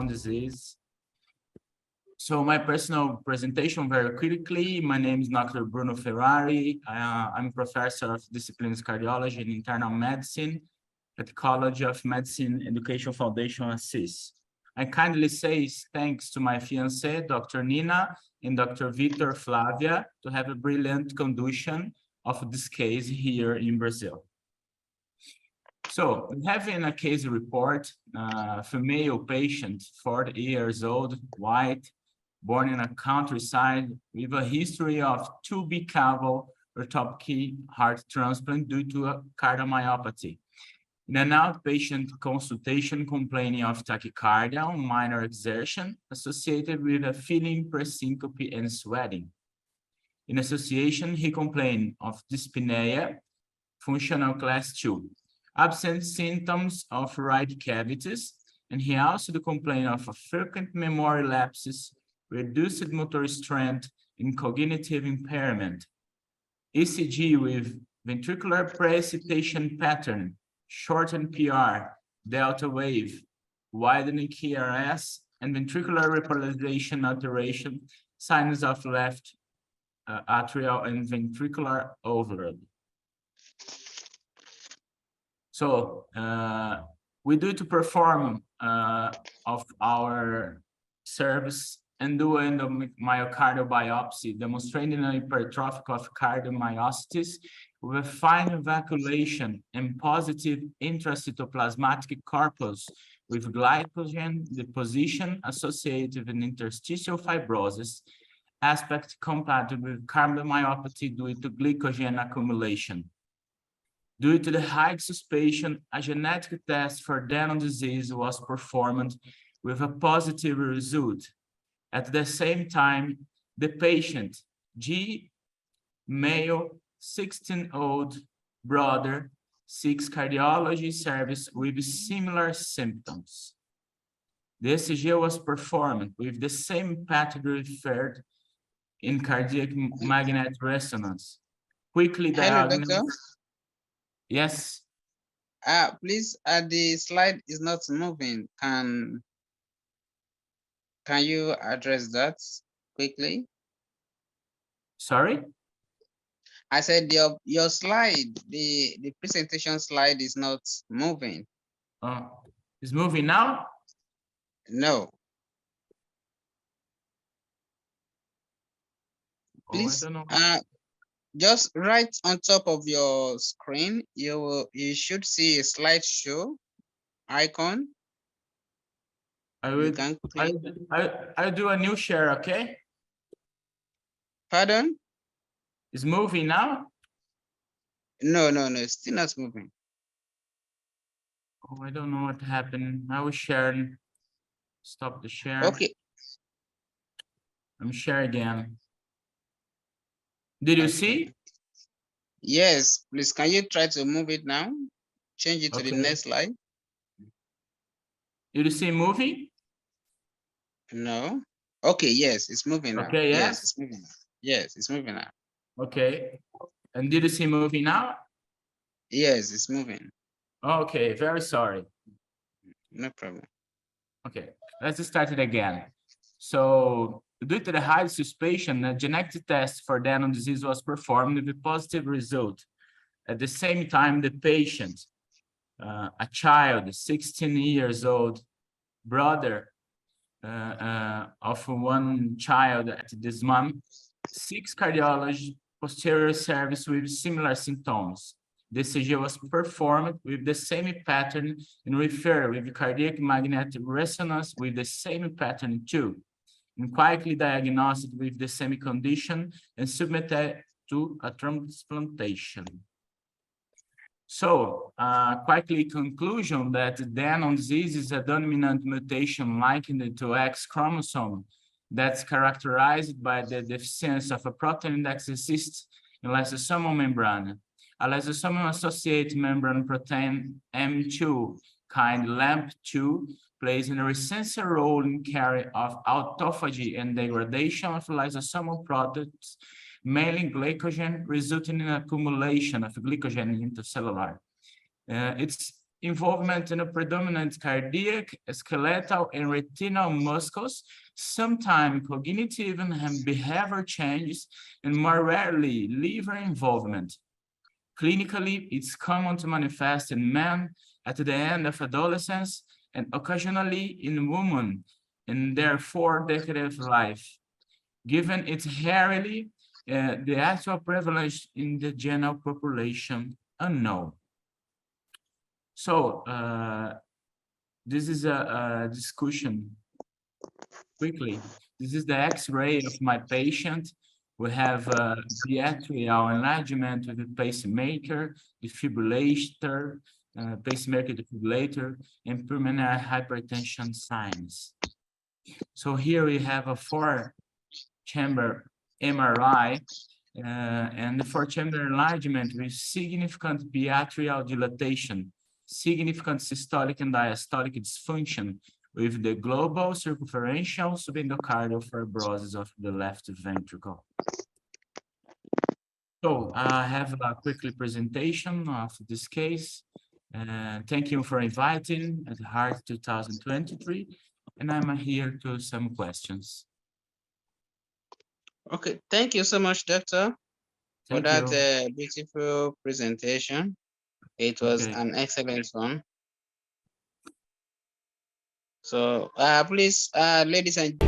Danon disease. So my personal presentation very quickly. My name is Dr. Bruno Ferrari. I'm a professor of disciplines cardiology and internal medicine at the College of Medicine Education Foundation, Assis. I kindly say thanks to my fiancée, Dr. Nina, and Dr. Victor Flavia, to have a brilliant conduction of this case here in Brazil. So we have in a case report, female patient, 40 years old, white, born in a countryside with a history of 2B caval or top key heart transplant due to a cardiomyopathy. In an outpatient consultation complaining of tachycardia on minor exertion associated with a feeling presyncope and sweating. In association, he complained of dyspnea, functional class 2, absent symptoms of right cavities, and he also complained of a frequent memory lapses, reduced motor strength, and cognitive impairment. ECG with ventricular precipitation pattern, shortened PR, delta wave, widening KRS, and ventricular repolarization alteration, signs of left atrial and ventricular overload. So we do to perform of our service and do endomyocardial biopsy, demonstrating an hypertrophic of cardiomyocytes with a fine evacuation and positive intracytoplasmatic corpus with glycogen deposition associated with interstitial fibrosis, aspect compatible with cardiomyopathy due to glycogen accumulation. Due to the high suspicion, a genetic test for Danon disease was performed with a positive result. At the same time, the patient, G, male, 16-year-old brother, seeks cardiology service with similar symptoms. The ECG was performed with the same pattern referred in cardiac magnetic resonance. Quickly diagnosed. Hello, doctor. Yes. Please, the slide is not moving. Can you address that quickly? Sorry? I said your slide, the presentation slide is not moving. It's moving now? No. Please, I don't know. just right on top of your screen, you should see a slideshow icon. I'll do a new share, okay? Pardon? It's moving now? No, it's still not moving. Oh, I don't know what happened. I was sharing. Stop the share. Okay. I'm sharing again. Did you see? Yes, please, can you try to move it now? Change it to the next slide. Did you see moving? No. Okay, yes, it's moving now. Okay, yes, it's moving now. Yes, it's moving now. Okay. And did you see moving now? Yes, it's moving. Okay, very sorry. No problem. Okay, let's start it again. So, due to the high suspicion, a genetic test for Danon disease was performed with a positive result. At the same time, the patient, a child, 16 years old, brother of one child at this month, seeks cardiology posterior service with similar symptoms. The ECG was performed with the same pattern and referred with cardiac magnetic resonance with the same pattern too, and quickly diagnosed with the same condition and submitted to a transplantation. So, quickly conclusion that Danon disease is a dominant mutation likened to X chromosome that's characterized by the deficiency of a protein that exists in lysosomal membrane. A lysosomal-associated membrane protein M2 kind LAMP2 plays an essential role in carry of autophagy and degradation of lysosomal products, mainly glycogen, resulting in accumulation of glycogen intercellular. It's involvement in a predominant cardiac, skeletal, and retinal muscles, sometimes cognitive and behavior changes, and more rarely liver involvement. Clinically, it's common to manifest in men at the end of adolescence and occasionally in women in their 4th decade of life. Given it's rarely, the actual prevalence in the general population unknown. So this is a discussion quickly. This is the X-ray of my patient. We have the atrial enlargement with the pacemaker, defibrillator, pacemaker defibrillator, and pulmonary hypertension signs. So here we have a 4-chamber MRI and the 4-chamber enlargement with significant biatrial dilatation, significant systolic and diastolic dysfunction with the global circumferential subendocardial fibrosis of the left ventricle. So I have a quickly presentation of this case. Thank you for inviting at Heart 2023, and I'm here to some questions. Okay, thank you so much, Doctor, for Thank that you. beautiful presentation. It was Okay. an excellent one. So please, ladies and